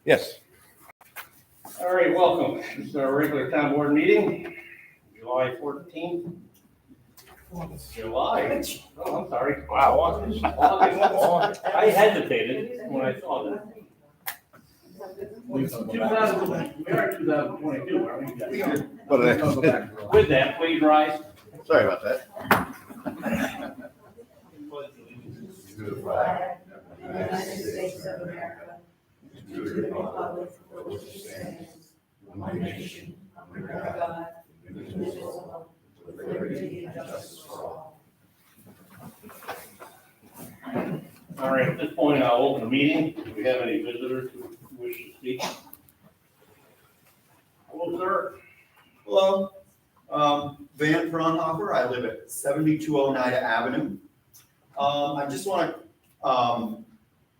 Yes. All right, welcome. This is our regular town board meeting, July 14th. July? Oh, I'm sorry. Wow. August. I hesitated when I saw that. We are 2022, aren't we? With that, please rise. Sorry about that. United States of America, to the republic for which it stands, one nation, under God, indivisible, with liberty and justice for all. All right, at this point, I'll open the meeting. Do we have any visitors who wish to speak? Hello, sir. Hello, Van Fraunhofer. I live at 72 Oneida Avenue. I just want to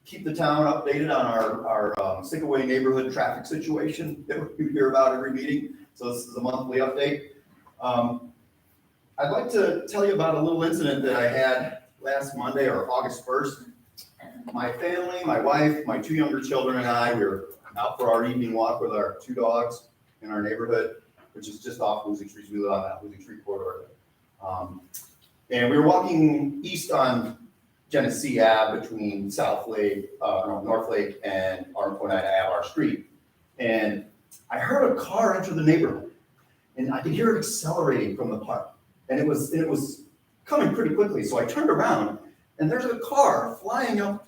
keep the town updated on our Sickaway neighborhood traffic situation that we hear about every meeting. So this is a monthly update. I'd like to tell you about a little incident that I had last Monday, or August 1st. My family, my wife, my two younger children and I, we were out for our evening walk with our two dogs in our neighborhood, which is just off Hoosick Street. We live on that Hoosick Street corridor. And we were walking east on Genesee Ave between North Lake and Oneida Ave, our street. And I heard a car enter the neighborhood, and I could hear it accelerating from the park. And it was coming pretty quickly. So I turned around, and there's a car flying up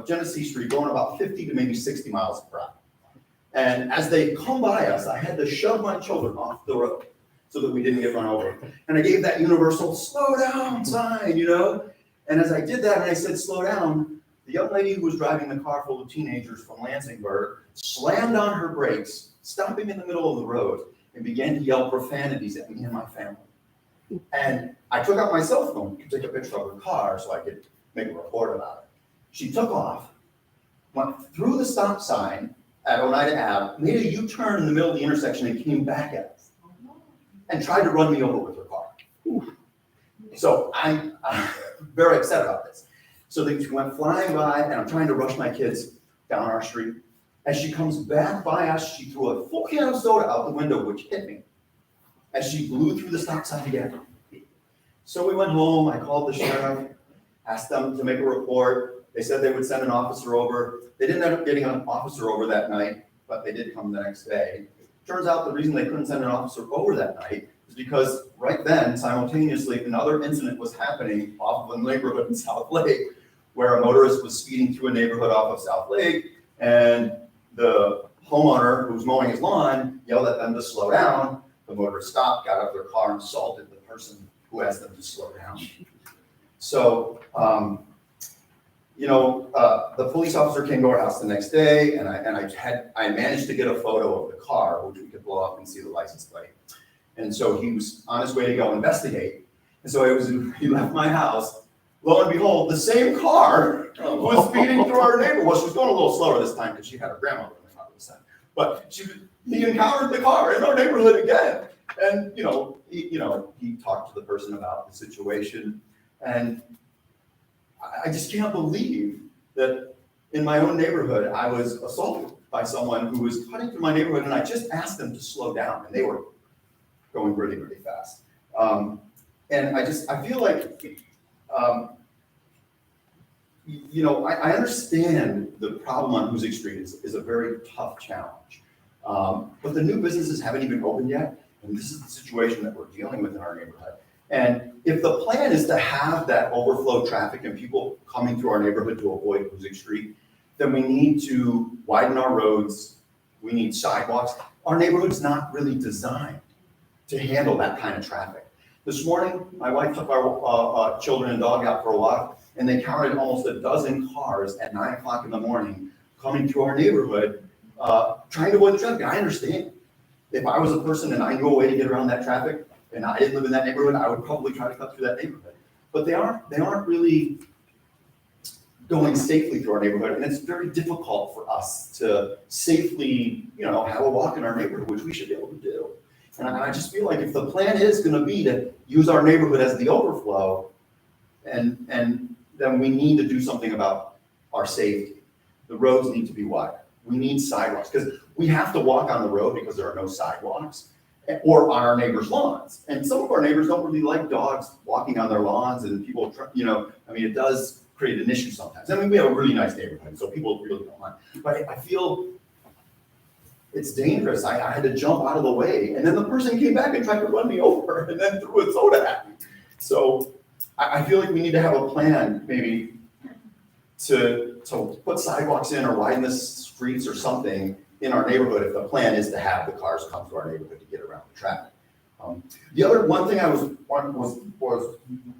Genesee Street, going about 50 to maybe 60 miles per hour. And as they come by us, I had to shove my children off the road so that we didn't get run over. And I gave that universal slow down sign, you know? And as I did that and I said slow down, the young lady who was driving the car full of teenagers from Lansingburg slammed on her brakes, stopping in the middle of the road, and began to yell profanities at me and my family. And I took out my cell phone to take a picture of her car so I could make a report about it. She took off, went through the stop sign at Oneida Ave, made a U-turn in the middle of the intersection and came back at us and tried to run me over with her car. So I'm very upset about this. So she went flying by, and I'm trying to rush my kids down our street. As she comes back by us, she threw a full can of soda out the window, which hit me as she blew through the stop sign again. So we went home. I called the sheriff, asked them to make a report. They said they would send an officer over. They didn't end up getting an officer over that night, but they did come the next day. Turns out the reason they couldn't send an officer over that night is because right then, simultaneously, another incident was happening off of a neighborhood in South Lake, where a motorist was speeding through a neighborhood off of South Lake, and the homeowner who was mowing his lawn yelled at them to slow down. The motorist stopped, got out of their car, and assaulted the person who asked them to slow down. So, the police officer came to our house the next day, and I managed to get a photo of the car, which we could blow up and see the license plate. And so he was on his way to go investigate. And so he left my house. Lo and behold, the same car was speeding through our neighborhood. Well, she was going a little slower this time because she had her grandmother in the car this time. But he encountered the car in our neighborhood again. And, he talked to the person about the situation. And I just can't believe that in my own neighborhood, I was assaulted by someone who was cutting through my neighborhood, and I just asked them to slow down, and they were going really, really fast. And I feel like, I understand the problem on Hoosick Street is a very tough challenge. But the new businesses haven't even opened yet, and this is the situation that we're dealing with in our neighborhood. And if the plan is to have that overflow traffic and people coming through our neighborhood to avoid Hoosick Street, then we need to widen our roads. We need sidewalks. Our neighborhood's not really designed to handle that kind of traffic. This morning, my wife took our children and dog out for a walk, and they counted almost a dozen cars at 9 o'clock in the morning coming through our neighborhood, trying to avoid the traffic. I understand. If I was a person and I knew a way to get around that traffic, and I didn't live in that neighborhood, I would probably try to cut through that neighborhood. But they aren't really going safely through our neighborhood, and it's very difficult for us to safely, have a walk in our neighborhood, which we should be able to do. And I just feel like if the plan is going to be to use our neighborhood as the overflow, and then we need to do something about our safety. The roads need to be wider. We need sidewalks, because we have to walk on the road because there are no sidewalks, or on our neighbors' lawns. And some of our neighbors don't really like dogs walking on their lawns, and people, it does create an issue sometimes. I mean, we have a really nice neighborhood, so people really don't mind. But I feel it's dangerous. I had to jump out of the way, and then the person came back and tried to run me over, and then threw a soda at me. So I feel like we need to have a plan, maybe, to put sidewalks in or widen the streets or something in our neighborhood if the plan is to have the cars come to our neighborhood to get around the traffic. The other one thing I was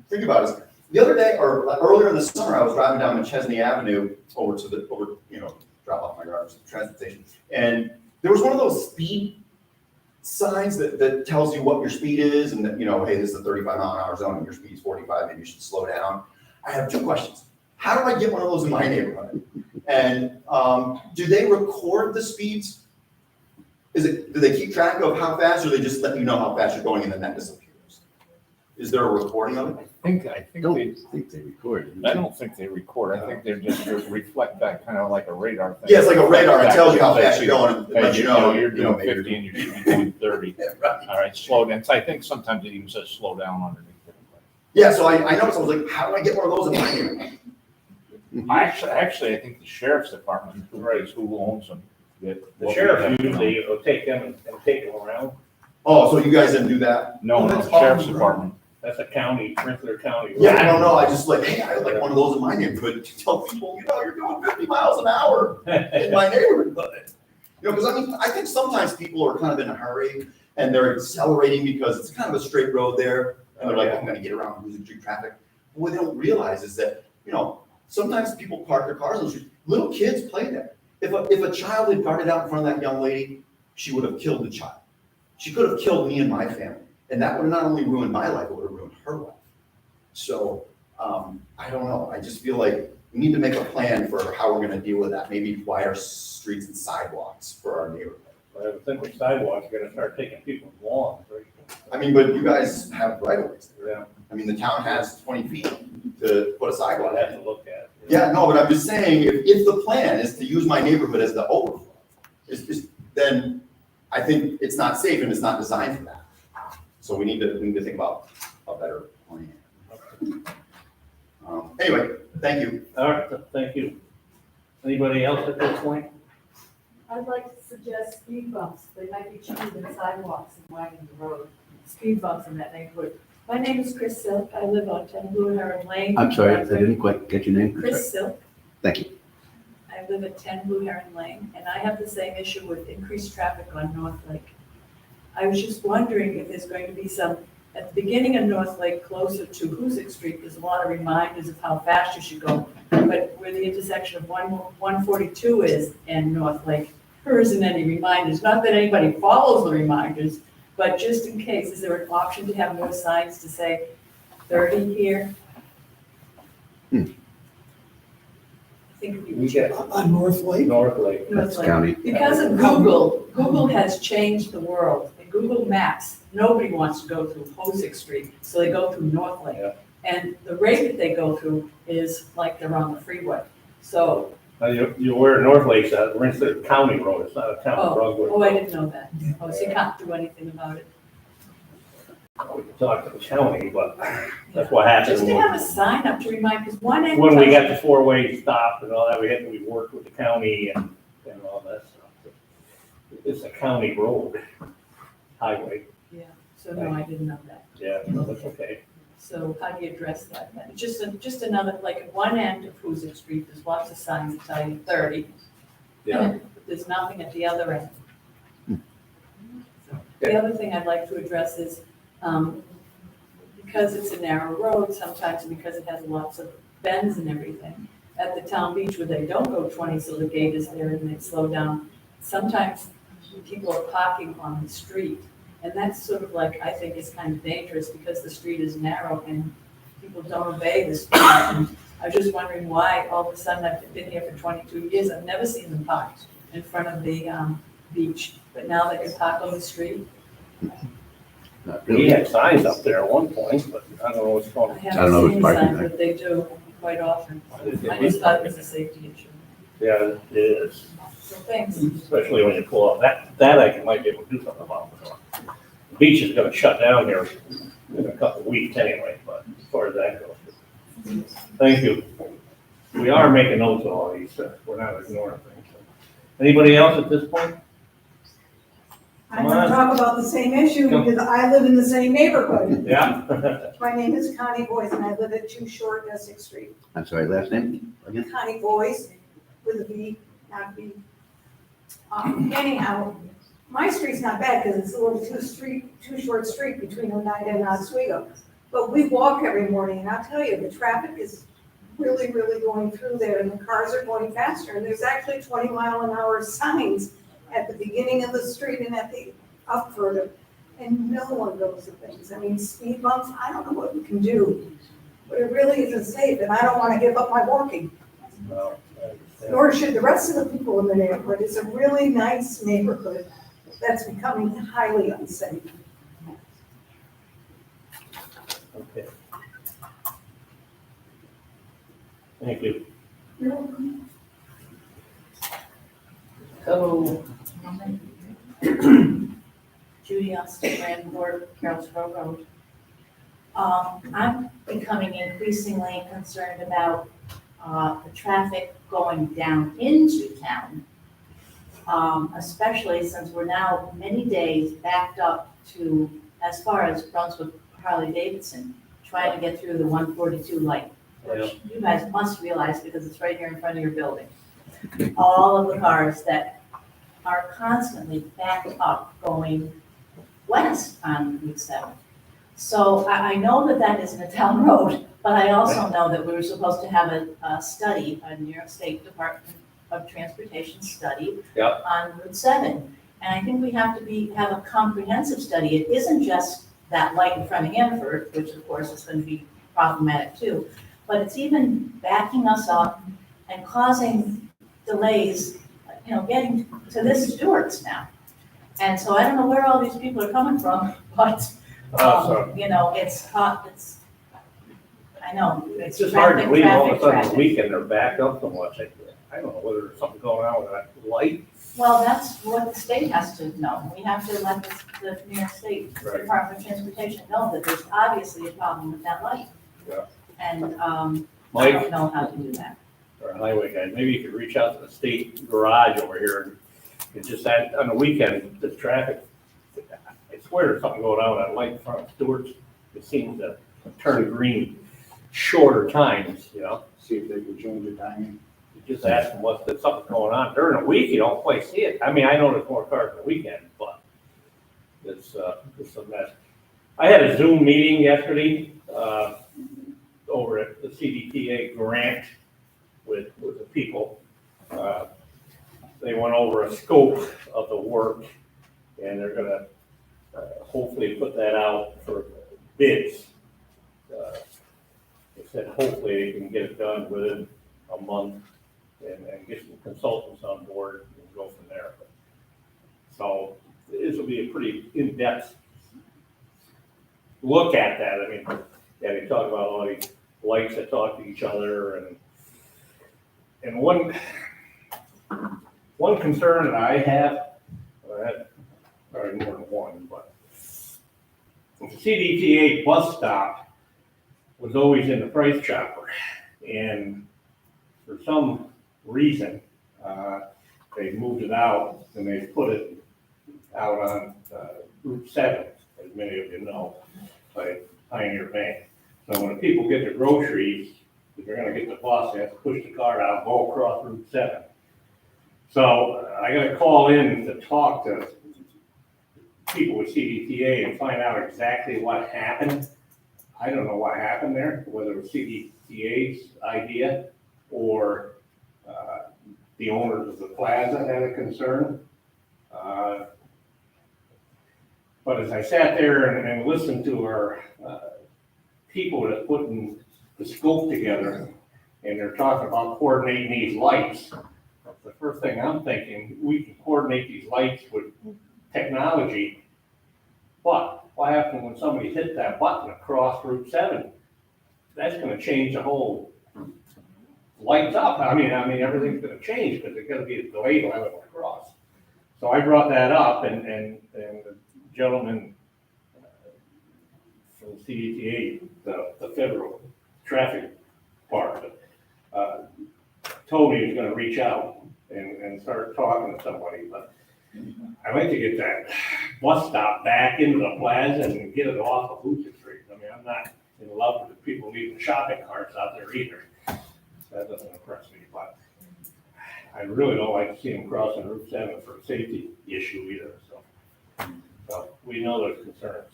thinking about is the other day, or earlier in the summer, I was driving down McChesney Avenue over, drop off my garbage at the transfer station, and there was one of those speed signs that tells you what your speed is, and that, hey, this is a 35-mile-an-hour zone, and your speed is 45, maybe you should slow down. I have two questions. How do I get one of those in my neighborhood? And do they record the speeds? Do they keep track of how fast, or they just let you know how fast you're going and then that disappears? Is there a recording of it? I Don't think think they record. I don't think they record. I think they're just reflect back kind of like a radar thing. Yeah, it's like a radar. It tells you how fast you're going and Hey, lets you know. you're doing maybe 50 and you should be doing 30. Yeah, right. All right, slow down. So I think sometimes it even says slow down underneath it. Yeah, so I noticed, I was like, how do I get one of those in my neighborhood? Actually, I think the sheriff's department is who owns them. The sheriff usually will take them and take them around. Oh, so you guys didn't do that? No, That's sheriff's awesome, department. That's a county, Rensselaer County. Yeah, I don't know, I just like, hey, I'd like one of those in my neighborhood to tell people, you're doing 50 miles an hour in my neighborhood. Because I think sometimes people are kind of in a hurry and they're accelerating because it's kind of a straight road there. And they're like, I'm gonna get around losing street traffic. But what they don't realize is that, sometimes people park their cars on the street. Little kids play there. If a child had darted out in front of that young lady, she would have killed the child. She could have killed me and my family. And that would have not only ruined my life, it would have ruined her life. So, I don't know. I just feel like we need to make a plan for how we're gonna deal with that. Maybe wider streets and sidewalks for our neighborhood. I would think with sidewalks, you're gonna start taking people's lawns, right? I mean, but you guys have right of ways there. Yeah, I mean, the town has 20 feet to put a sidewalk I'd have in. to look at. Yeah, no, but I'm just saying, if the plan is to use my neighborhood as the overflow, then I think it's not safe and it's not designed for that. So we need to think about a better plan. Anyway, thank you. All right, thank you. Anybody else at this point? I'd like to suggest speed bumps. They might be cheaper than sidewalks and widening the road. Speed bumps in that neighborhood. My name is Chris Silk. I live on 10 Blue Heron Lane. I'm sorry, I didn't quite get your name. I'm sorry. Chris Silk. Thank you. I live at 10 Blue Heron Lane, and I have the same issue with increased traffic on North Lake. I was just wondering if there's going to be some, at the beginning of North Lake, closer to Hoosick Street, there's a lot of reminders of how fast you should go. But where the intersection of 142 is and North Lake, there isn't any reminders. Not that anybody follows the reminders, but just in case, is there an option to have more signs to say 30 here? I think We get On North Lake? North Lake. North That's Lake. county. Because of Google has changed the world. In Google Maps, nobody wants to go through Hoosick Street, so they go through North Lake. Yeah. And the rate that they go through is like they're on the freeway. So, You're aware North Lake's a Rensselaer County road, it's not a town of Brunswick. I didn't know that. Oh, so you can't do anything about it. We can talk to the county, but that's what happened. Just to have a sign up to remind, because one end. When we got the four-way stop and all that, we worked with the county and all that stuff. It's a county road, highway, Yeah, so no, I didn't know that. yeah, no, that's okay. So how do you address that? Just another, like at one end of Hoosick Street, there's lots of signs that tell you 30. Yeah. But there's nothing at the other end. The other thing I'd like to address is, because it's a narrow road sometimes, and because it has lots of bends and everything, at the town beach where they don't go 20, so the gate is there and they slow down, sometimes people are parking on the street. And that's sort of like, I think is kind of dangerous because the street is narrow and people don't obey the speed. And I was just wondering why all of a sudden, I've been here for 22 years, I've never seen them park in front of the beach, but now they can park on the street. Not We really. had signs up there at one point, but I don't know what's I going on. I don't know haven't what's seen parking signs, there. but they do quite often. I just thought it was a safety issue. Yeah, it is, So thanks. especially when you pull up, that I might be able to do something about. The beach is gonna shut down here in a couple of weeks anyway, but as far as that goes. Thank you. We are making notes of all these, we're not ignoring things. Anybody else at this point? I want to talk about the same issue because I live in the same neighborhood. Yeah? My name is Connie Boyce and I live at 2 Short Essex Street. I'm sorry, last name again? Connie Boyce with a V, not B. Anyhow, my street's not bad because it's a little too short street between Oneida and Oswego. But we walk every morning and I'll tell you, the traffic is really, really going through there and the cars are going faster. And there's actually 20-mile-an-hour signs at the beginning of the street and at the up further. And no one goes to things. I mean, speed bumps, I don't know what we can do. But it really isn't safe and I don't want to give up my walking. No, I understand. Nor should the rest of the people in the neighborhood. It's a really nice neighborhood that's becoming highly unsafe. Okay. Thank you. Hello. Judy Austin, Landlord, Carrollsville Road. I'm becoming increasingly concerned about the traffic going down into town, especially since we're now many days backed up to as far as Brunswick Harley Davidson, trying to get through the 142 light, which you guys must realize because it's right here in front of your building. All of the cars that are constantly backed up going west on Route 7. So I know that that isn't a town road, but I also know that we were supposed to have a study, a New York State Department of Transportation study Yep. on Route 7. And I think we have to have a comprehensive study. It isn't just that light in front of Hanford, which of course is going to be problematic too, but it's even backing us up and causing delays, getting to this Stewart's now. And so I don't know where all these people are coming from, but, it's hot, I know. It's just hard to believe all of a sudden the traffic. weekend they're backed up so much. I don't know whether there's something going on with that light. Well, that's what the state has to know. We have to let the New York State Right. Department of Transportation know that there's obviously a problem with that light. Yeah. And, I Mike, don't know how to do that. or highway guy, maybe you could reach out to the state garage over here and just that, on the weekend, the traffic, I swear there's something going on with that light in front of Stewart's. It seems to turn green shorter times, See if they can change the timing. You just ask them something's going on. During the week, you don't quite see it. I mean, I know there's more cars on the weekend, but it's a mess. I had a Zoom meeting yesterday, over at the CDTA grant with the people. They went over a scope of the work and they're gonna hopefully put that out for bids. They said hopefully they can get it done within a month and get some consultants on board and go from there. So this will be a pretty in-depth look at that. I mean, yeah, they talk about all these lights that talk to each other and one concern that I have, I had probably more than one, but the CDTA bus stop was always in the price chopper. And for some reason, they moved it out and they put it out on Route 7, as many of you know, by Pioneer Bank. So when people get their groceries, if they're gonna get the bus, they have to push the car out, go across Route 7. So I gotta call in to talk to people with CDTA and find out exactly what happened. I don't know what happened there, whether it was CDTA's idea or the owners of the plaza had a concern. But as I sat there and listened to our people that putting the scope together, and they're talking about coordinating these lights, the first thing I'm thinking, we can coordinate these lights with technology, but what happens when somebody hits that button across Route 7? That's gonna change the whole lights up. I mean, everything's gonna change because it's gonna be a delayed level across. So I brought that up and the gentleman from CDTA, the federal traffic part of it, told me he was gonna reach out and start talking to somebody, but I'd like to get that bus stop back into the plaza and get it off of Hoosier Street. I mean, I'm not in love with the people leaving shopping carts out there either. That doesn't impress me, but I really don't like to see them crossing Route 7 for a safety issue either, so we know there's concerns.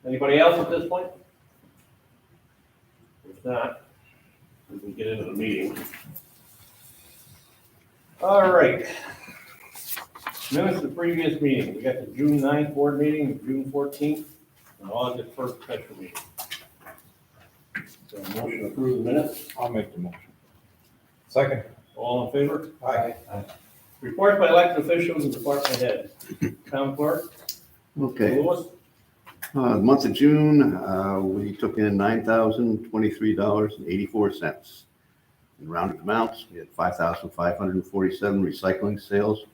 Anybody else at this point? If not, we can get into the meeting. All right. Minutes of the previous meeting. We got the June 9th board meeting, June 14th, and August 1st special meeting. So motion to approve the minutes. I'll make the motion. Second. All in favor? Aye. Reports by elected officials and department heads. Town clerk, Okay, Lewis. the month of June, we took in $9,023.84. In rounded amounts, we had 5,547 recycling sales,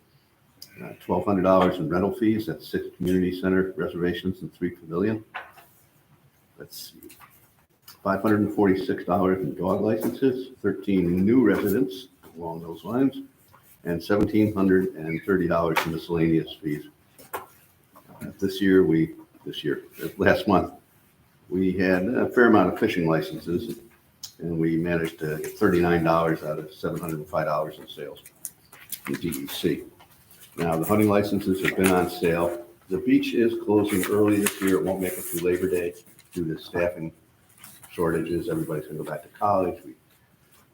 $1,200 in rental fees at 6 community center reservations and 3 pavilion. Let's see, $546 in dog licenses, 13 new residents along those lines, and $1,730 in miscellaneous fees. Last month, we had a fair amount of fishing licenses, and we managed to get $39 out of $705 in sales in DEC. Now, the hunting licenses have been on sale. The beach is closing early this year. It won't make it through Labor Day due to staffing shortages. Everybody's gonna go back to college.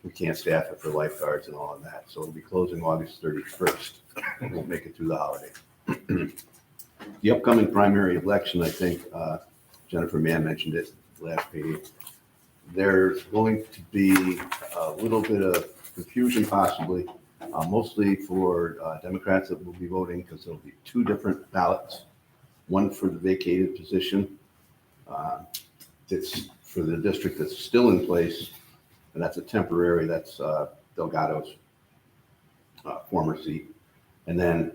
We can't staff it for lifeguards and all of that. So it'll be closing August 31st. It won't make it through the holiday. The upcoming primary election, I think, Jennifer Mann mentioned it last meeting. There's going to be a little bit of confusion possibly, mostly for Democrats that will be voting, because there'll be 2 different ballots. One for the vacated position, that's for the district that's still in place, and that's a temporary, that's Delgado's former seat. And then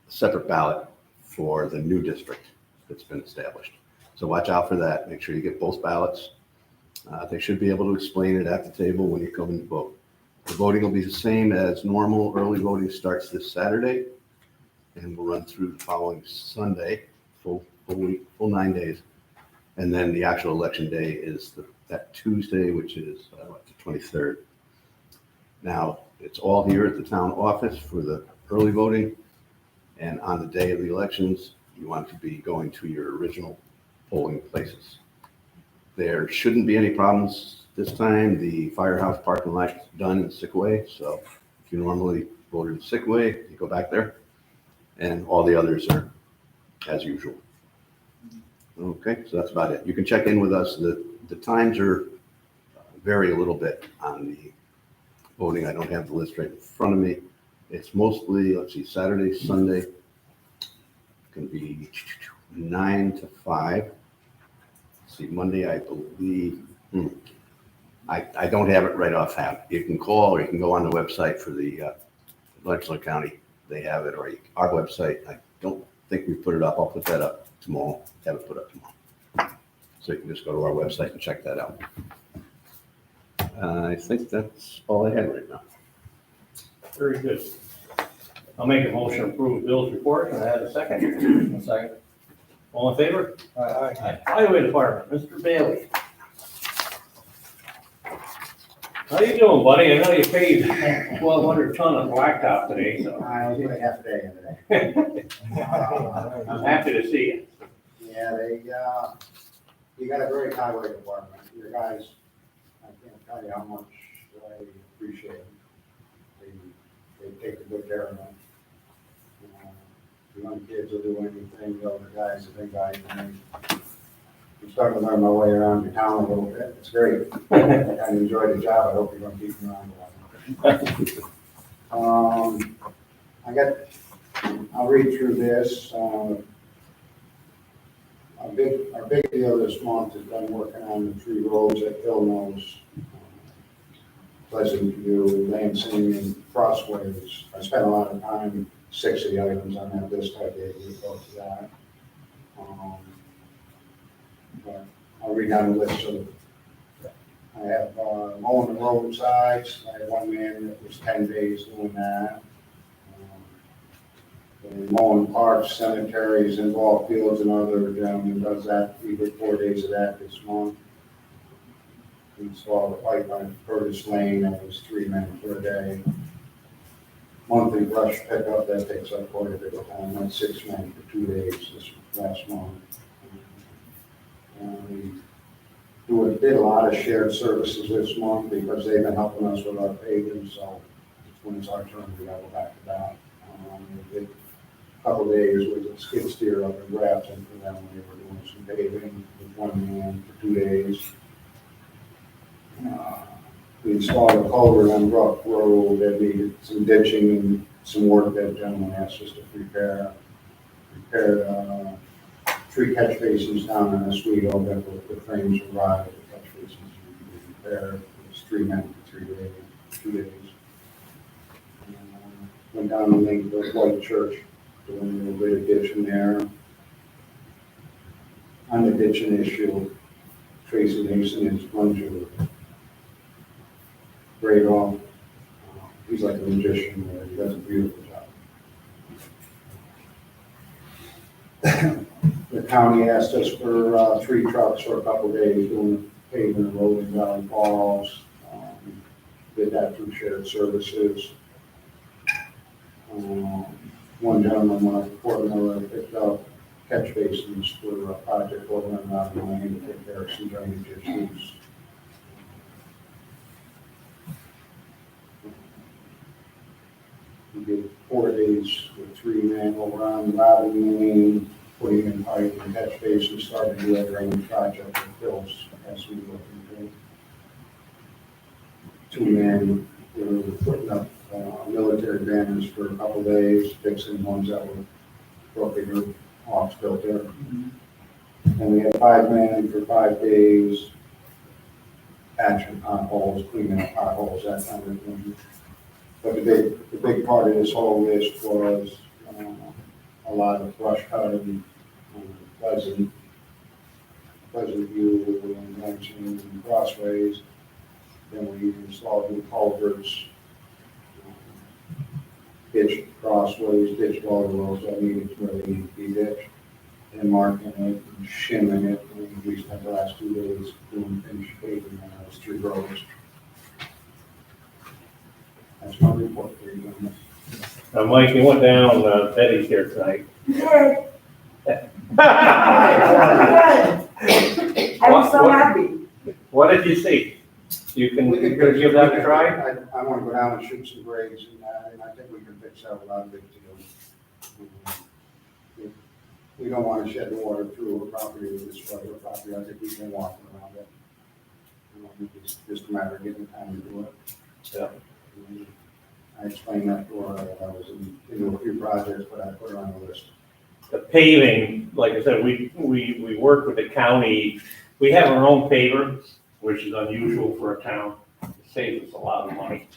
a separate ballot for the new district that's been established. So watch out for that. Make sure you get both ballots. They should be able to explain it at the table when you come in to vote. The voting will be the same as normal. Early voting starts this Saturday and will run through the following Sunday, full week, full 9 days. And then the actual election day is that Tuesday, which is the 23rd. Now, it's all here at the town office for the early voting. And on the day of the elections, you want to be going to your original polling places. There shouldn't be any problems this time. The firehouse parking lot is done in Sickaway. So if you normally voted in Sickaway, you go back there. And all the others are as usual. Okay, so that's about it. You can check in with us. The times vary a little bit on the voting. I don't have the list right in front of me. It's mostly, let's see, Saturday, Sunday, can be 9 to 5. Let's see, Monday, I believe, I don't have it right offhand. You can call or you can go on the website for the Letchler County. They have it, or our website. I don't think we put it up. I'll put that up tomorrow, have it put up tomorrow. So you can just go to our website and check that out. I think that's all I had right now. Very good. I'll make a motion to approve Bill's report. Can I have a second? Second. All in favor? Aye. Highway Department, Mr. Bailey. How you doing, buddy? I know you paid 1,200 ton of blacktop today, so I was even half a day in today. I'm happy to see you. Yeah, you got a great highway department. Your guys, I can't tell you how much I appreciate them. They take good care of them. The young kids will do anything, the older guys, the big guys, and I'm starting to learn my way around your town a little bit. It's great. I enjoy the job. I hope you're gonna keep me around a while. I'll read through this. Our big deal this month has been working on the 3 roads that Phil knows. Pleasant View, Lansing, and Crossways. I spent a lot of time, 6 of the items on that list, I gave you both of that. But I'll read down the list of, I have mowing the roadsides, I had one man that was 10 days doing that. And mowing parks, cemeteries, and ball fields, and other gentleman does that, we did 4 days of that this month. We installed a pipe on Curtis Lane, that was 3 men per day. Monthly brush pickup, that takes up quite a bit of time, that's 6 men for 2 days this last month. And we did a lot of shared services this month because they've been helping us with our paving, so when it's our turn, we gotta go back to that. We did a couple days with the skid steer up in Grafton for them, we were doing some paving with 1 man for 2 days. We installed a culvert on Brook Road that needed some ditching and some work that gentleman asked us to prepare. Prepared 3 catch basins down in Oswego that the frames arrived, the catch basins we repaired. It was 3 men for 3 days, 2 days. Went down to Lincoln, White Church, doing a little bit of ditching there. On the ditching issue, Tracy Mason is going to grade off. He's like a magician, he does a beautiful job. The county asked us for 3 trucks for a couple of days doing paving the road in Valley Falls. Did that through shared services. One gentleman went up to Fort Miller and picked up catch basins for a project over in Rocky Lane to take care of some drainage issues. We did 4 days with 3 men over on Robbie Lane, putting in pipe and catch basins, starting to do a drainage project with Phil's as we look into. 2 men were putting up military banners for a couple days, fixing ones that were broken or off built there. And we had 5 men for 5 days, patching potholes, cleaning up potholes, that kind of thing. But the big part of this whole list was a lot of brush cutting, Pleasant View, and Lansing, and Crossways. Then we installed new culverts, ditched crossways, ditched all the roads that needed to really be ditched, and marking it and shimming it. And we spent the last 2 days doing finished paving on those 3 roads. That's my report for you. Now, Mike, you went down, Betty's here tonight. Good. I'm so happy. What did you see? You gonna give that a try? I want to go down and shoot some grades and I think we can fix that without a big deal. We don't want to shed water through a property or destroy a property. I think we can walk around it. It's just a matter of getting the time to do it. Yeah. I explained that to her, I was into a few projects, but I put her on the list. The paving, like I said, we work with the county. We have our own paver, which is unusual for a town. It saves us a lot of money,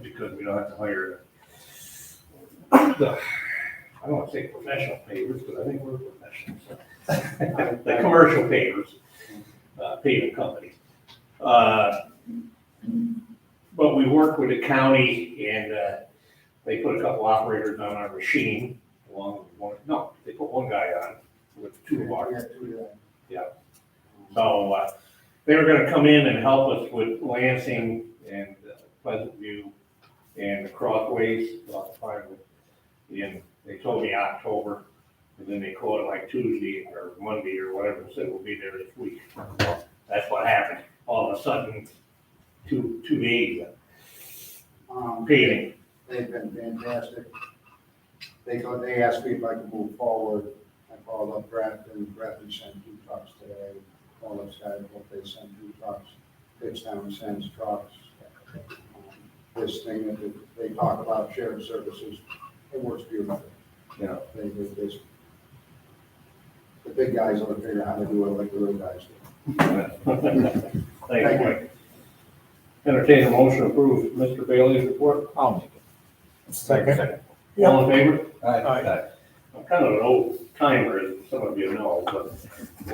because we don't have to hire I don't want to say professional pavers, but I think we're professionals. The commercial pavers, paving company. But we work with the county and they put a couple operators on our machine along with one, no, they put 1 guy on with 2 of ours. Yeah. So they were gonna come in and help us with Lansing and Pleasant View and the Crossways. And they told me October, and then they called it like Tuesday or Monday or whatever, and said we'll be there this week. That's what happened. All of a sudden, 2 days paving. They've been fantastic. They asked me if I could move forward. I called up Grafton sent 2 trucks today. Called up Skyhook, they sent 2 trucks. Pitchtown sends trucks. This thing that they talk about shared services, it works beautifully. Yeah. The big guys ought to figure out how to do it like the little guys do. Thank you, Mike. Entertain a motion to approve Mr. Bailey's report. I'll make it. Second. All in favor? I'm kind of an old timer, as some of you know, but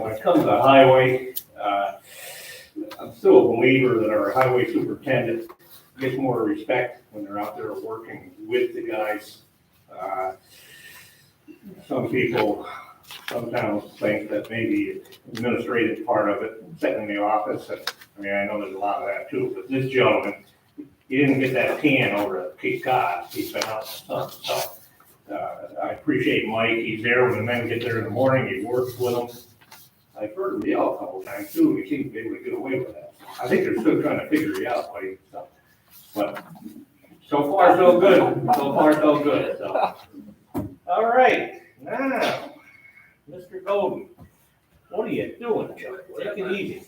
when it comes to highway, I'm still a believer that our highway superintendent gets more respect when they're out there working with the guys. Some people sometimes think that maybe administrative part of it, sitting in the office, and, I mean, I know there's a lot of that too, but this gentleman, he didn't get that tan over at Cape Cod, he's been out in the sun, so, I appreciate Mike, he's there when the men get there in the morning, he works with them. I've heard him yell a couple of times too, he seems to be able to get away with that. I think they're still trying to figure it out, like, so, but so far so good, so. All right, now, Mr. Golden, what are you doing? Take it easy.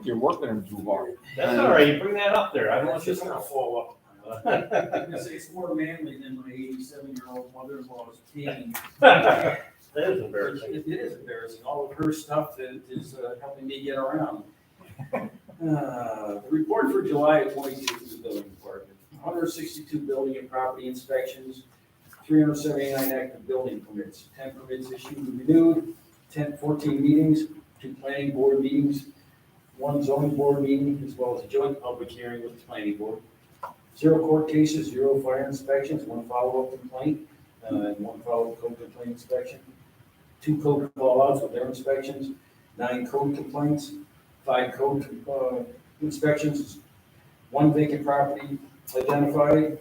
You're working them too hard. That's all right, you bring that up there, I don't want you It's to just fall up. It's more manly than my 87-year-old mother-in-law's teen. That is embarrassing. It is embarrassing, all of her stuff that is helping me get around. The report for July of 22 for the building department, 162 building and property inspections, 379 active building permits, 10 permits issued and renewed, 14 meetings, 2 planning board meetings, 1 zoning board meeting, as well as a joint public hearing with the planning board. 0 court cases, 0 fire inspections, 1 follow-up complaint, and 1 follow-up code complaint inspection. 2 code call-outs with their inspections, 9 code complaints, 5 code inspections, 1 vacant property identified,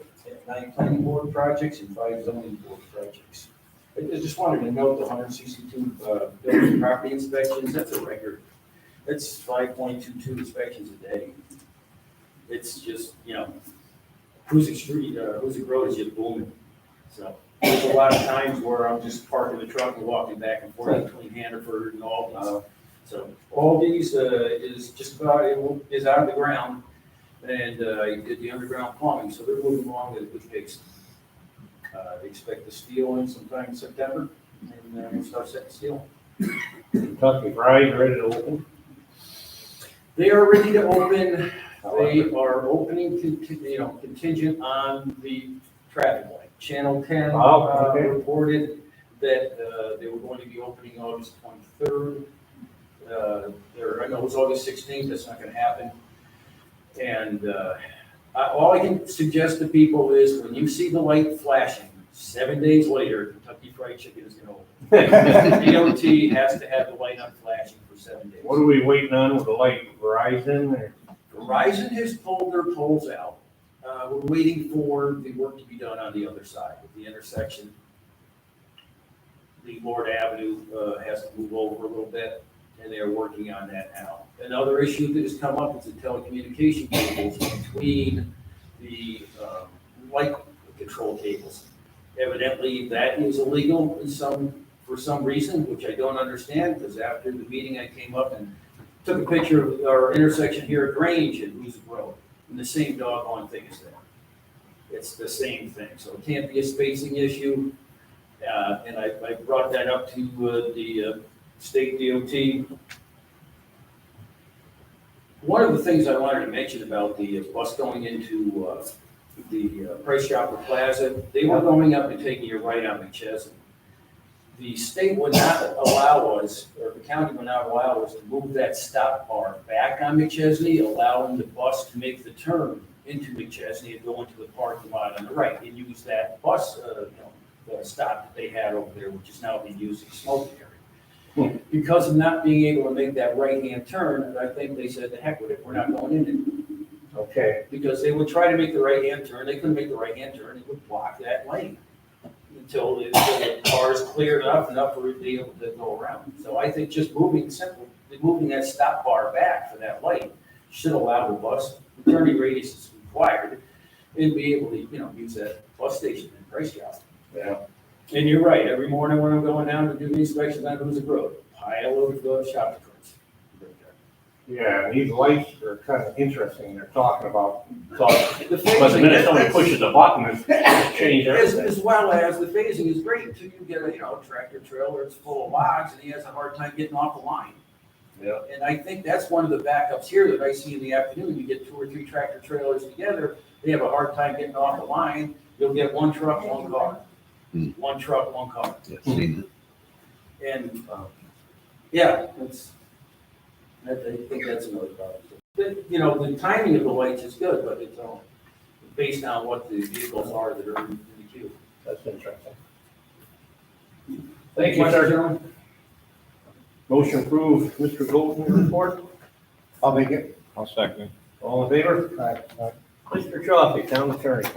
9 planning board projects, and 5 zoning board projects. I just wanted to note the 162 building property inspections, that's a record. It's 5.22 inspections a day. It's just, Hoosick Street, Hoosick Road is just booming. So there's a lot of times where I'm just parking the truck and walking back and forth between Hannaford and Albany. So Aldi's is just about, is out of the ground, and I did the underground plumbing, so they're moving along at a good pace. They expect the steel in sometime in September, and we'll start setting steel. Kentucky Fried, ready to open? They are ready to open. They are opening, contingent on the traffic light. Channel 10 Okay. reported that they were going to be opening August 23rd. I know it was August 16th, that's not gonna happen. And all I can suggest to people is when you see the light flashing, 7 days later, Kentucky Fried Chicken is gonna open. DOT has to have the light on flashing for 7 days. What are we waiting on with the light, Verizon or? Verizon has pulled their poles out. We're waiting for the work to be done on the other side of the intersection. The Lord Avenue has to move over a little bit, and they're working on that now. Another issue that has come up is the telecommunication cables between the light control cables. Evidently, that is illegal for some reason, which I don't understand, because after the meeting, I came up and took a picture of our intersection here at Grange and Hoosick Road, and the same doggone thing is there. It's the same thing, so it can't be a spacing issue. And I brought that up to the state DOT. One of the things I wanted to mention about the bus going into the Price Chopper Plaza, they were going up and taking a right on McChesney. The state would not allow us, or the county would not allow us to move that stop bar back on McChesney, allowing the bus to make the turn into McChesney and go into the parking lot on the right and use that bus, the stop that they had over there, which is now being used as a smoking area. Because of not being able to make that right-hand turn, I think they said, the heck with it, we're not going in it. Okay. Because they would try to make the right-hand turn, they couldn't make the right-hand turn, it would block that lane until the cars cleared up enough for it to be able to go around. So I think just moving that stop bar back for that light should allow the bus, the turning radius is required, and be able to, use that bus station in Price Chopper. Yeah. And you're right, every morning when I'm going down to do the inspections on Hoosick Road, pile of shopping carts. Yeah, and these lights are kind of interesting, they're talking about, The but the phasing, minute somebody pushes a button, it's changed everything. as well as the phasing is great until you get a, tractor trailer, it's full of logs, and he has a hard time getting off the line. Yeah. And I think that's one of the backups here that I see in the afternoon. You get 2 or 3 tractor trailers together, they have a hard time getting off the line. You'll get one truck, one car. Hmm. One truck, one car. Yeah, seen And, yeah, I think that's another problem. But, you know, the timing of the lights is good, but it's all based on what the vehicles are that are in the queue. That's interesting. Thank you, sir. Gentlemen? Motion approved, Mr. Golden report. I'll make it. I'll second. All in favor? Mr. Chaffee, town attorney.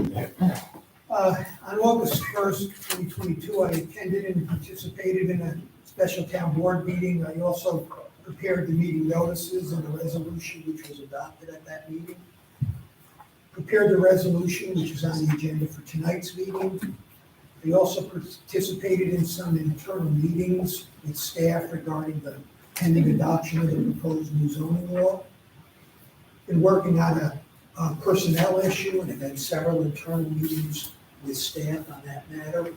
On August 1st, 2022, I attended and participated in a special town board meeting. I also prepared the meeting notices and the resolution which was adopted at that meeting. Prepared the resolution which is on the agenda for tonight's meeting. I also participated in some internal meetings with staff regarding the pending adoption of the proposed new zoning law. Been working on a personnel issue and have had several internal meetings with staff on that matter.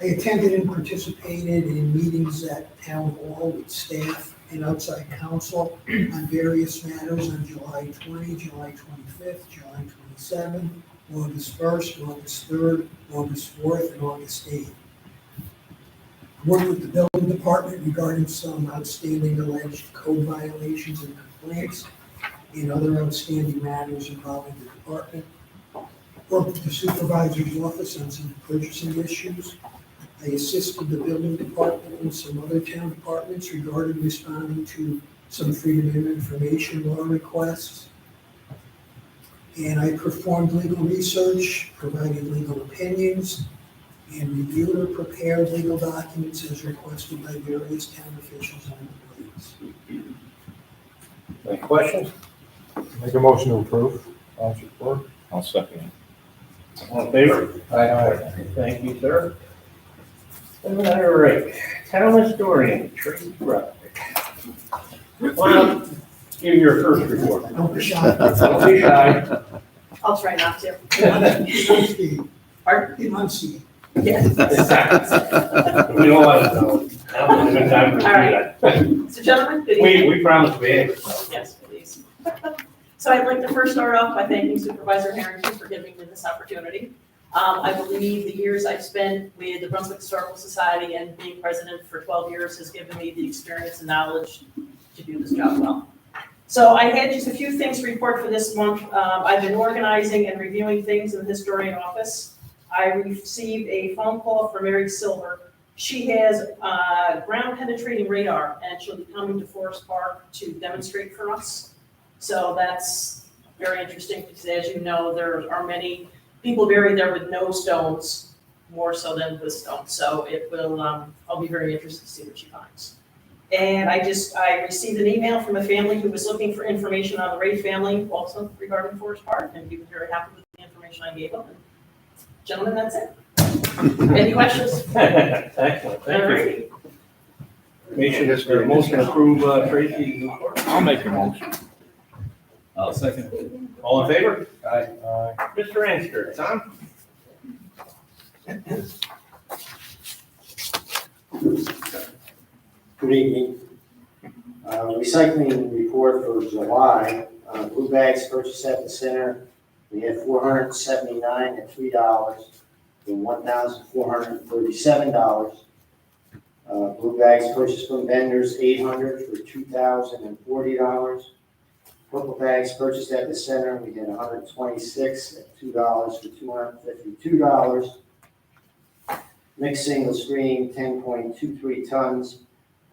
I attended and participated in meetings at town hall with staff and outside counsel on various matters on July 20, July 25th, July 27th, August 1st, August 3rd, August 4th, and August 8th. Worked with the building department regarding some outstanding alleged code violations and complaints and other outstanding matters involving the department. Worked with the supervisor's office on some purchasing issues. I assisted the building department and some other town departments regarding responding to some freedom of information law requests. And I performed legal research, provided legal opinions, and reviewed or prepared legal documents as requested by various town officials and employees. Any questions? Make a motion to approve. I'll second. All in favor? Aye. Thank you, sir. All right, town historian, Tracy Broderick. Well, give your first report. Don't be shy. Don't be shy. I'll try not to. Enunciate. Pardon? Enunciate. Yes. We don't want to know. That was a good time to do that. So gentlemen, good evening. We promised to be able to. Yes, please. So I'd like to first start off by thanking Supervisor Harrington for giving me this opportunity. I believe the years I've spent with the Brunswick Historical Society and being president for 12 years has given me the experience and knowledge to do this job well. So I had just a few things to report for this month. I've been organizing and reviewing things in the historian office. I received a phone call from Mary Silver. She has ground penetrating radar and she'll be coming to Forest Park to demonstrate for us. So that's very interesting because as you know, there are many people buried there with no stones, more so than with stones. So it will, I'll be very interested to see what she finds. And I received an email from a family who was looking for information on the Ray family also regarding Forest Park, and he was very happy with the information I gave him. Gentlemen, that's it. Any questions? Excellent, thank you. Motion to approve Tracy's report. I'll make a motion. I'll second. All in favor? Aye. Mr. Anster, Tom? Good evening. Recycling report for July, blue bags purchased at the center, we had 479 at $3 for $1,437. Blue bags purchased from vendors, 800 for $2,040. Purple bags purchased at the center, we had 126 at $2 for $252. Mixed single screen, 10.23 tons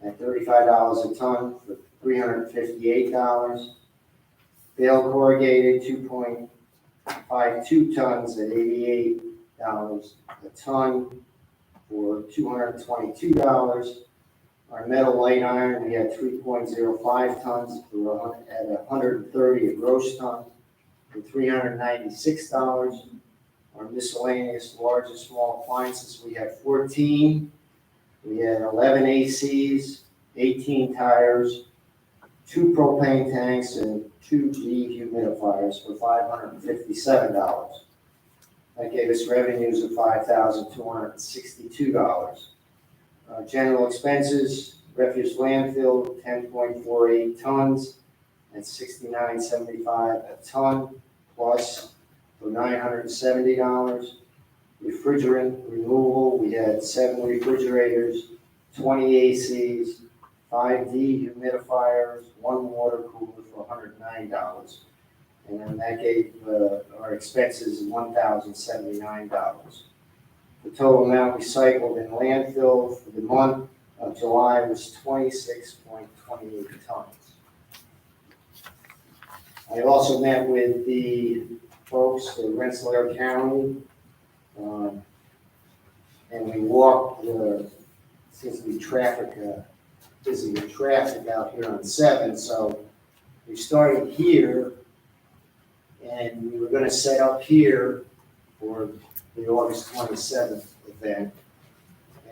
at $35 a ton for $358. Bale corrugated, 2.52 tons at $88 a ton for $222. Our metal light iron, we had 3.05 tons at $130 a gross ton for $396. Our miscellaneous large and small appliances, we had 14. We had 11 ACs, 18 tires, 2 propane tanks, and 2 dehumidifiers for $557. That gave us revenues of $5,262. General expenses, Refuse landfill, 10.48 tons at $69.75 a ton, plus for $970. Refrigerant removal, we had 7 refrigerators, 20 ACs, 5 dehumidifiers, 1 water cooler for $109. And then that gave our expenses $1,079. The total amount recycled in landfill for the month of July was 26.28 tons. I also met with the folks in Rensselaer County, and we walked, since we busy with traffic out here on 7, so we started here, and we were gonna set up here for the August 27th event.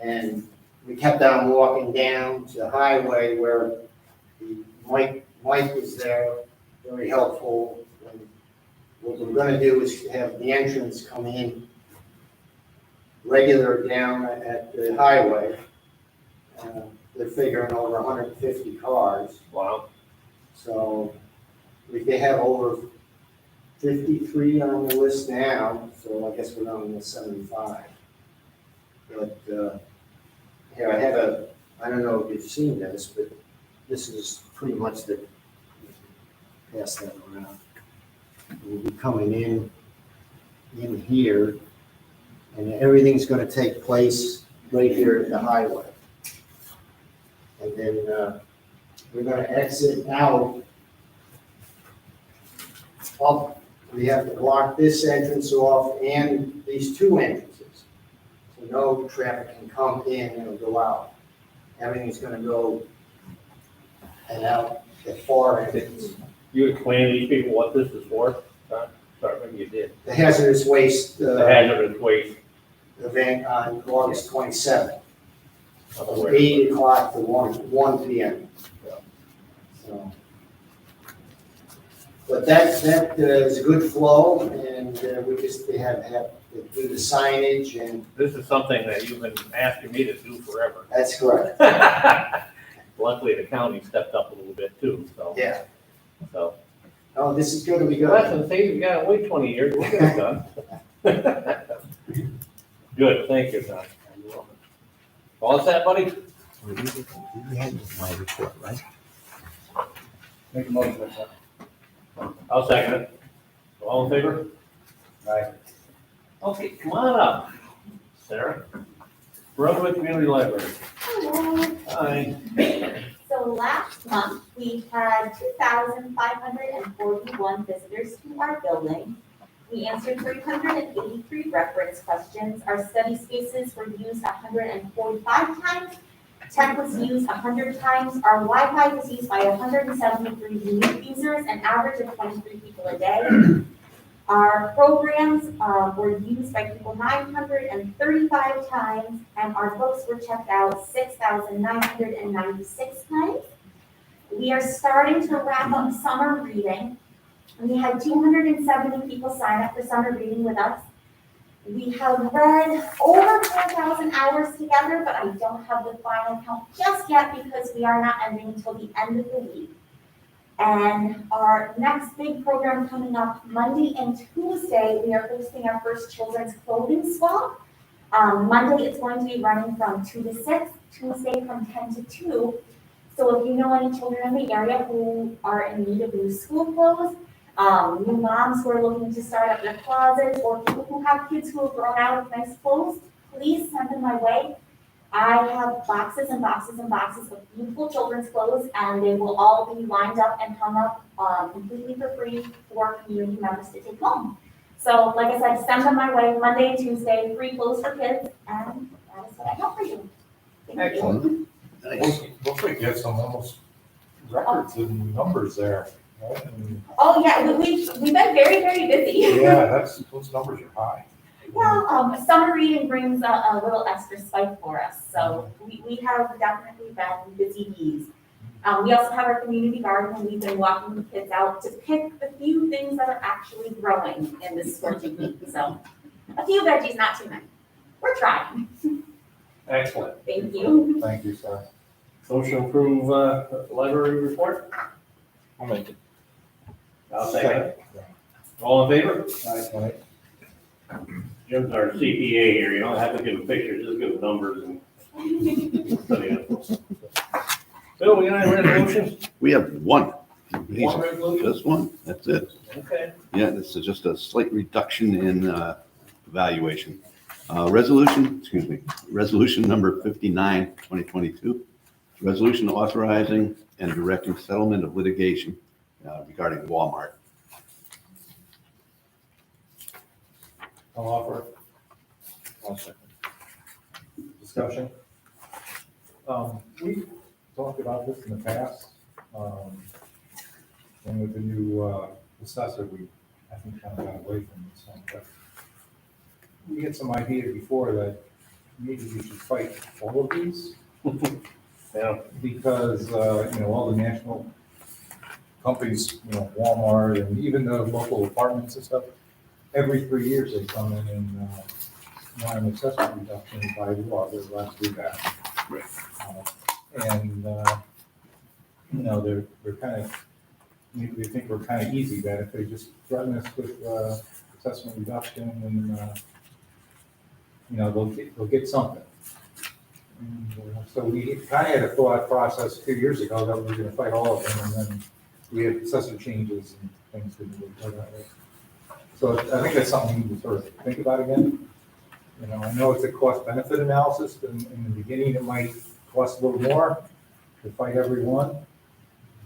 And we kept on walking down to the highway where Mike was there, very helpful. And what we're gonna do is have the entrance come in regular down at the highway. They're figuring over 150 cars. Wow. So they have over 53 on the list now, so I guess we're on the 75. But, here, I don't know if you've seen this, but this is pretty much pass that around. We'll be coming in here, and everything's gonna take place right here at the highway. And then, we're gonna exit out. We have to block this entrance off and these 2 entrances. So no traffic can come in and go out. Everything's gonna go and out the far entrance. You explain to these people what this is for? Sorry, maybe you did. The hazardous waste, The hazardous waste. event on August 27th, I'm from aware. 8 o'clock to 1 p.m. So, but that is a good flow, and we just have to do the signage, and This is something that you've been asking me to do forever. that's correct. Luckily, the county stepped up a little bit too, so. Yeah. So. Oh, this is gonna be good. Listen, see, you gotta wait 20 years, we'll get it done. Good, thank you, Tom. All set, buddy? You had my report, right? Make a motion, I'll second it. All in favor? Aye. Okay, come on up, Sarah. Brunswick Community Library. Hello. Hi. So last month, we had 2,541 visitors to our building. We answered 383 reference questions. Our study spaces were used 145 times. Tech was used 100 times. Our Wi-Fi was used by 173 unique users, an average of 23 people a day. Our programs were used by people 935 times, and our books were checked out 6,996 times. We are starting to wrap up summer reading. We had 270 people sign up for summer reading with us. We have read over 4,000 hours together, but I don't have the final count just yet because we are not ending until the end of the week. And our next big program coming up Monday and Tuesday, we are hosting our first children's clothing swap. Monday, it's going to be running from 2 to 6, Tuesday from 10 to 2. So if you know any children in the area who are in need of new school clothes, new moms who are looking to start up their closets, or people who have kids who have grown out of nice clothes, please send them my way. I have boxes and boxes and boxes of beautiful children's clothes, and they will all be lined up and hung up completely for free for community members to take home. So, like I said, send them my way Monday and Tuesday, free clothes for kids, and that is what I have for you. Thank you. Excellent. Nice. Looks like you have some almost records and numbers there, right? And Oh, yeah, we've been very, very busy. yeah, those numbers are high. Well, summer reading brings a little extra spike for us, so we have definitely been busy bees. We also have our community garden, and we've been walking the kids out to pick the few things that are actually growing in this scorching heat. So a few veggies, not too many. We're trying. Excellent. Thank you. Thank you, sir. Motion to approve, library report? I'll make it. I'll second. All in favor? Jim's our CPA here, you don't have to give a picture, just give numbers and. Bill, we got any resolutions? We have one. One resolution? Just one, that's it. Okay. Yeah, this is just a slight reduction in valuation. Resolution number 59, 2022. Resolution authorizing and directing settlement of litigation regarding Walmart. I'll offer I'll second. discussion. We talked about this in the past, and with the new assessor, I think, kind of got away from this one, but we had some idea before that maybe we should fight all of these. Yeah. Because, all the national companies, Walmart and even the local apartments and stuff, every 3 years they come in and want an assessment reduction by law, they're allowed to do that. Right. And, they're kind of, maybe they think we're kind of easy, that if they just threaten us with assessment reduction and, they'll get something. And, so we kind of had a thought process 2 years ago that we were gonna fight all of them, and then we had assessor changes and things didn't really go that way. So I think that's something we need to sort of think about again. I know it's a cost benefit analysis, and in the beginning, it might cost a little more to fight every one,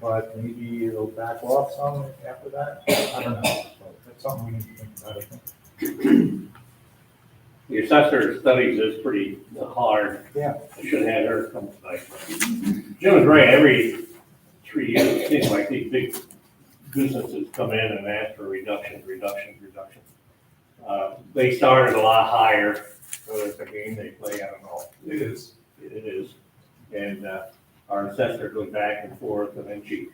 but maybe it'll back off some after that. I don't know. So that's something we need to think about, I think. The assessor studies is pretty hard. Yeah. I should have had her come tonight. Jim is right, every 3 years, it seems like these big businesses come in and ask for reduction. They started a lot higher, whether it's a game they play, I don't know. It is. It is. And our assessor goes back and forth, and then she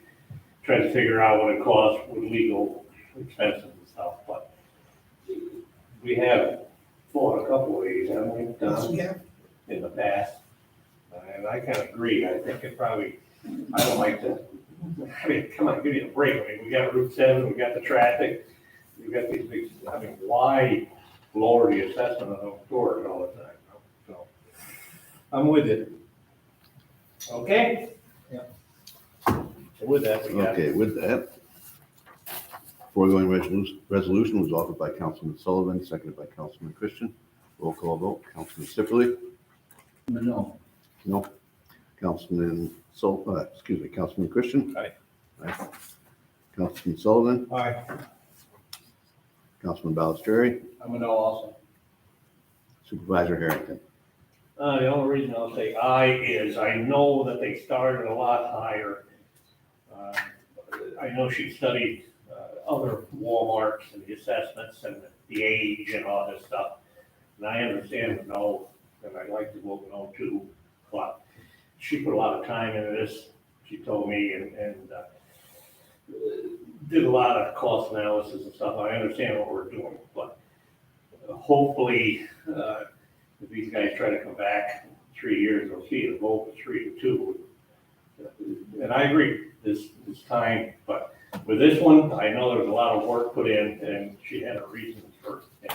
tries to figure out what it costs with legal expenses and stuff, but we have fought a couple of these, haven't we? Yes, we have. In the past. And I kind of agree, I think it probably, I don't like to, come on, give you a break. We got Route 7, we got the traffic, we got these big, why lower the assessment of those stores all the time? So, I'm with it. Okay? Yeah. So with that, we got. Okay, with that, foregoing resolution was offered by Councilman Sullivan, seconded by Councilman Christian. Roll call vote, Councilman Sifferly? No. No. Councilman Christian? Aye. Aye. Councilman Sullivan? Aye. Councilman Balistrary? I'm a no also. Supervisor Harrington? The only reason I'll say aye is I know that they started a lot higher. I know she studied other Walmarts and the assessments and the age and all this stuff. And I understand the no, and I'd like to vote no too, but she put a lot of time into this, she told me, and did a lot of cost analysis and stuff. I understand what we're doing, but hopefully, if these guys try to come back in 3 years, they'll see a vote of 3-2. And I agree, this time, but with this one, I know there was a lot of work put in, and she had her reasons for it,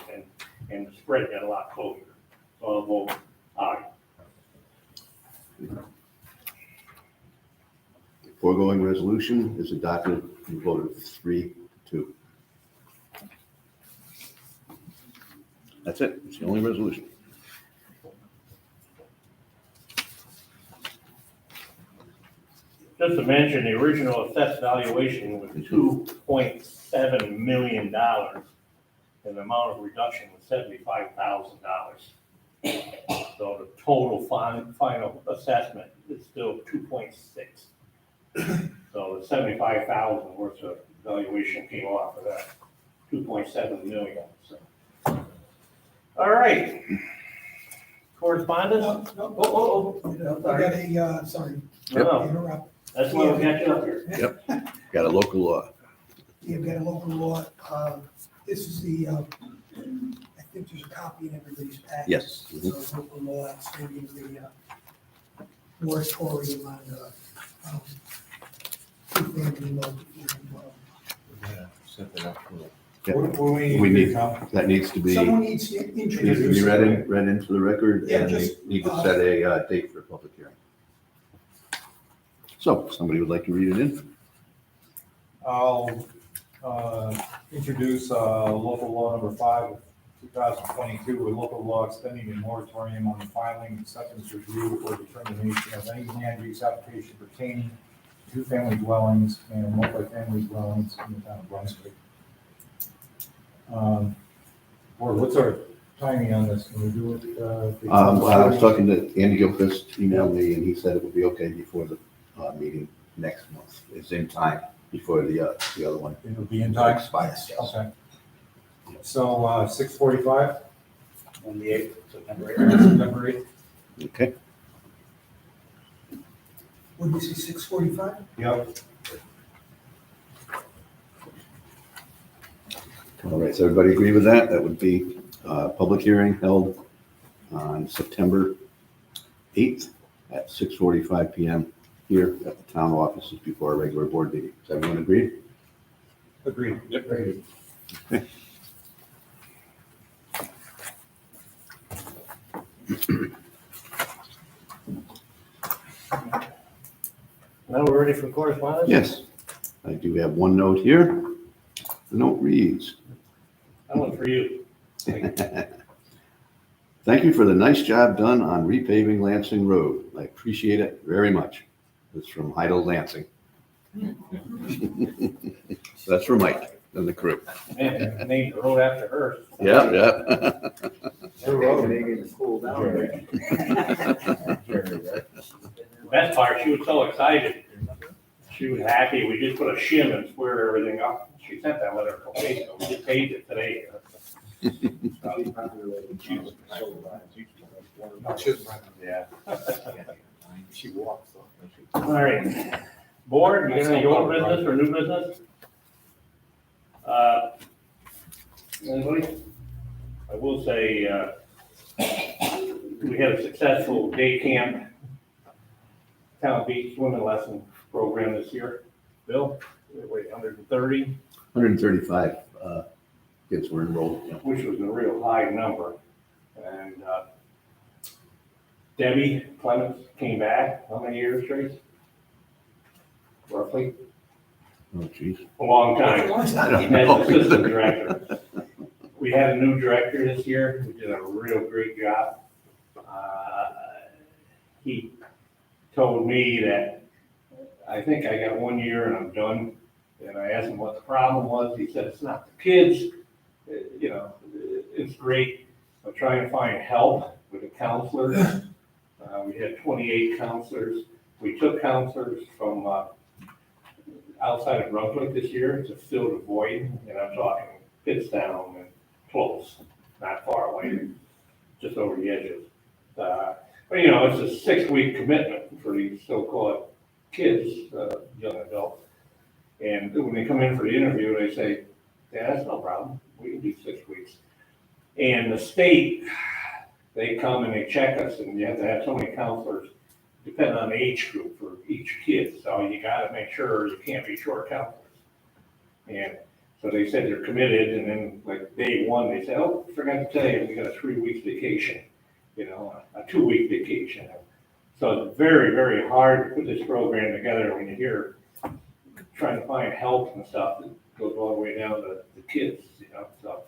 and the spread got a lot closer. So I'll vote aye. Foregoing resolution is adopted and voted 3-2. That's it. It's the only resolution. Just to mention, the original assessed valuation was $2.7 million, and the amount of reduction was $75,000. So the total final assessment is still 2.6. So the 75,000 worth of valuation came off of that 2.7 million. So, all right. Correspondence? No, I got a, sorry, No, interrupt. that's why we got you up here. Got a local law. You've got a local law, this is the, I think there's a copy in everybody's packet. Yes. So local law, it's going to be the moratorium on, two-family multi-family. Yeah. What do we We need to need- do, Tom? That needs to be, Someone needs to needs to be introduce. read into the record, Yeah, and they just, need to set a date for a public hearing. So, somebody would like to read it in? I'll introduce local law number 5 of 2022, a local law extending a moratorium on the filing, acceptance, review, or determination of any land use application pertaining to two-family dwellings and multifamily dwellings in the town of Brunswick. Or what's our timing on this? Can we do it? I was talking to Andy Gilchrist, emailed me, and he said it would be okay before the meeting next month. It's in time before the other one It'll be in time? expires. Okay. So 6:45, On the 8th, September September 8th? Okay, Would you say 6:45? Yep. all right, so everybody agree with that? That would be public hearing held on September 8th at 6:45 PM here at the town offices before our regular board meeting. Does everyone agree? Agreed. Yep. Now we're ready for correspondence? Yes, I do have one note here. The note reads, That one's for you. "Thank you for the nice job done on repaving Lansing Road. I appreciate it very much." It's from Heidel Lansing. That's for Mike and the crew. Man, named the road after her. Yeah, yeah. The best part, she was so excited. She was happy. We just put a shim and squared everything up. She sent that letter a couple days ago. We just paved it today. Yeah. She walks. All right. Board, you got any old business or new business? Anybody? I will say, we had a successful day camp, Town Beach swimming lesson program this year. Bill, wait, 130, 135 kids were enrolled. Yeah. which was a real high number. And Debbie Clements came back, how many years, Trace? Roughly, Oh, geez. a long time. I don't As know. assistant director. We had a new director this year, who did a real great job. He told me that, I think I got 1 year and I'm done. And I asked him what the problem was. He said, it's not the kids, you know, it's great. I'm trying to find help with the counselors. We had 28 counselors. We took counselors from outside of Brunswick this year to fill the void, and I'm talking Pittstown and close, not far away, just over the edges. But you know, it's a 6-week commitment for these so-called kids, young adults. And when they come in for the interview, they say, yeah, that's no problem, we can do 6 weeks. And the state, they come and they check us, and you have to have so many counselors, depending on the age group for each kid, so you gotta make sure you can't be short counselors. And so they said they're committed, and then like day one, they said, oh, forgot to tell you, we got a 3 weeks vacation, you know, a 2-week vacation. So it's very, very hard to put this program together when you hear trying to find help and stuff that goes all the way down to the kids, you know, so.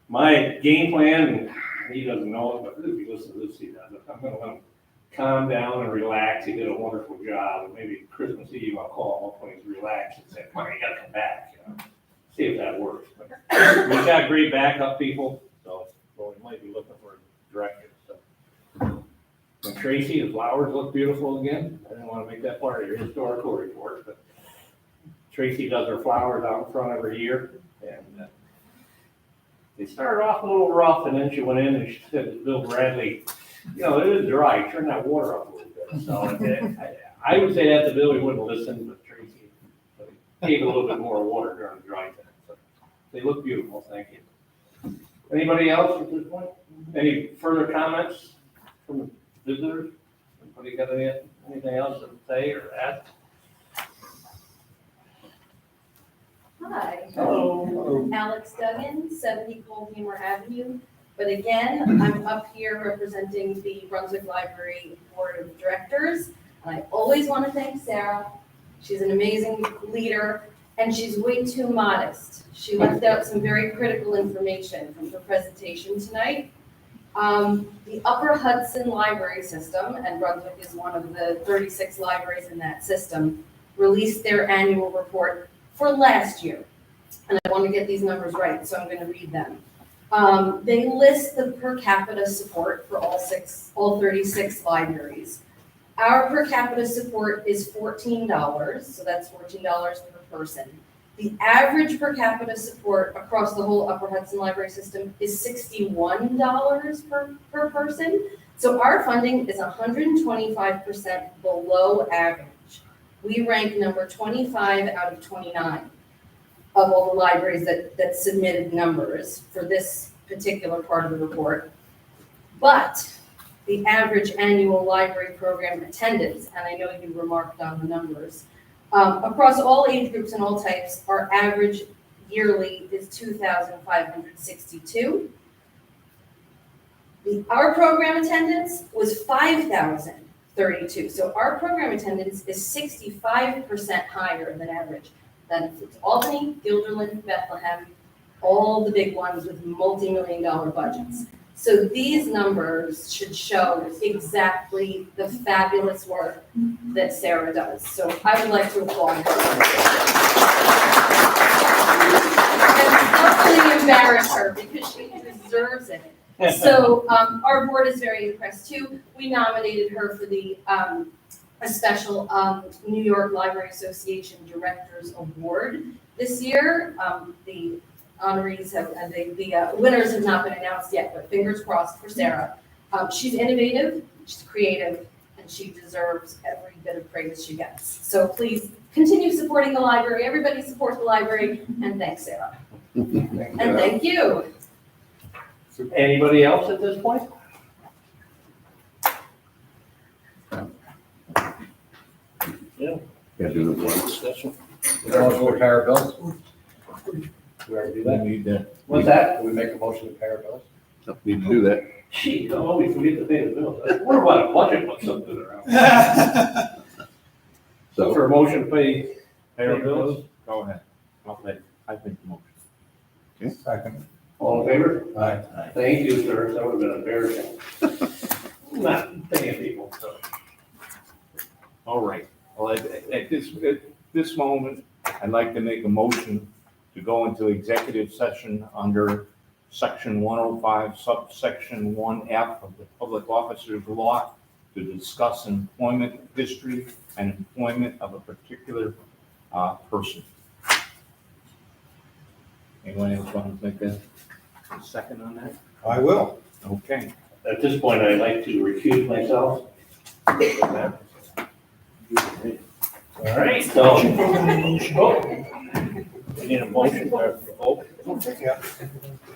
My game plan, he doesn't know it, but if he listens to this, he does it. I'm gonna let him calm down and relax. He did a wonderful job. And maybe Christmas Eve, I'll call him up when he's relaxed and say, come on, you gotta come back, you know, see if that works. But we've got great backup people, so, well, we might be looking for a director, so. And Tracy, the flowers look beautiful again. I didn't wanna make that part of your historical report, but Tracy does her flowers out in front every year, and they started off a little rough, and then she went in and she said to Bill Bradley, you know, it is dry, turn that water up a little bit. So I would say that to Bill, he wouldn't listen, but Tracy gave a little bit more water during the dry time. So they look beautiful, thank you. Anybody else at this point? Any further comments from the visitors? Anybody got anything else to say or ask? Hi. Hello. Alex Duggan, 70 Coldhamer Avenue. But again, I'm up here representing the Brunswick Library Board of Directors. And I always want to thank Sarah. She's an amazing leader, and she's way too modest. She left out some very critical information from her presentation tonight. The Upper Hudson Library System, and Brunswick is one of the 36 libraries in that system, released their annual report for last year. And I want to get these numbers right, so I'm going to read them. They list the per capita support for all 36 libraries. Our per capita support is $14, so that's $14 per person. The average per capita support across the whole Upper Hudson Library System is $61 per person. So our funding is 125% below average. We rank number 25 out of 29 of all the libraries that submitted numbers for this particular part of the report. But the average annual library program attendance, and I know you remarked on the numbers, across all age groups and all types, our average yearly is 2,562. Our program attendance was 5,032. So our program attendance is 65% higher than average. That includes Albany, Guilderland, Bethlehem, all the big ones with multi-million-dollar budgets. So these numbers should show exactly the fabulous work that Sarah does. So I would like to applaud her. And hopefully embarrass her because she deserves it. So our board is very impressed too. We nominated her for the a special New York Library Association Directors Award this year. The honorees have, and the winners have not been announced yet, but fingers crossed for Sarah. She's innovative, she's creative, and she deserves every bit of praise she gets. So please continue supporting the library. Everybody support the library, and thanks, Sarah. And thank you. Anybody else at this point? Yeah. Gotta do the one. Discussion. We don't go pay our bills? We already do We that. need to, What's that? Do we make a motion to pay our bills? Need to do that. Gee, don't always forget to pay the bills. What about a budget, put something around? So, For a motion to pay our bills, go ahead. I make the motion. Second. all in favor? Aye. Thank you, sir, that would have been embarrassing. Not paying people, so. All right. Well, at this moment, I'd like to make a motion to go into executive session under section 105, subsection 1F of the Public Officers Law to discuss employment history and employment of a particular person. Anyone else want to make a second on that? I will. Okay. At this point, I'd like to recuse myself. All right, so. We need a motion for vote.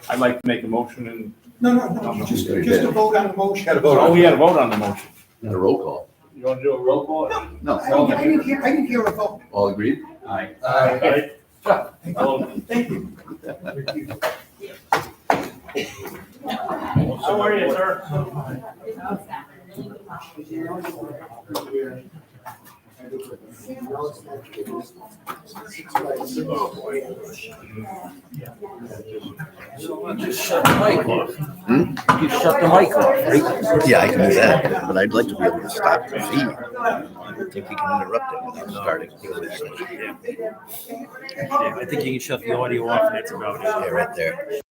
I'd like to make a motion and, No, just a vote on the motion. Gotta vote oh, we had a vote on the motion. and a roll call. You want to do a roll call? No, I didn't hear a vote. all agreed? Aye. Aye. Thank you. How are you, sir? Just shut the mic off. You shut the mic off, right? Yeah, I can do that, but I'd like to be able to stop the feed. I don't think you can interrupt it without starting. Yeah, I think you can shut the audio off and that's about it. Yeah, right there.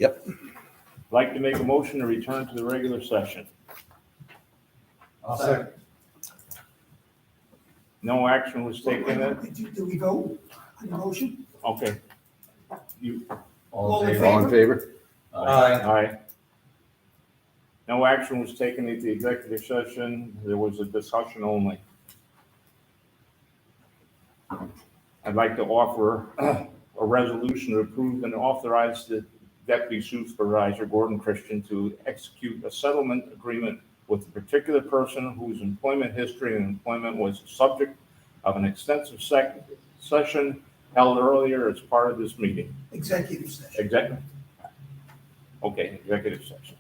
Yep. I'd like to make a motion to return to the regular session. I'll second. No action was taken then? Do we vote on the motion? Okay. You, All in All in favor? Aye. aye. No action was taken at the executive session. There was a discussion only. I'd like to offer a resolution to approve and authorize the Deputy Supervisor Gordon Christian to execute a settlement agreement with a particular person whose employment history and employment was the subject of an extensive session held earlier as part of this meeting. Executive session. Executive? Okay, executive session.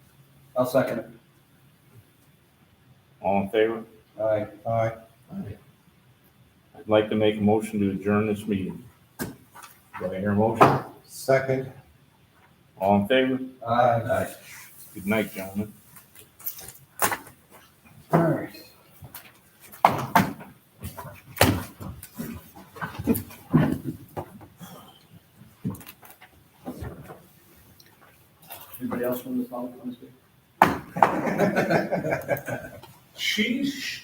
I'll second it. All in favor? Aye. Aye. I'd like to make a motion to adjourn this meeting. Do I hear a motion? Second. All in favor? Aye. Good night, gentlemen. All right. Anybody else from the public want to speak? Sheesh.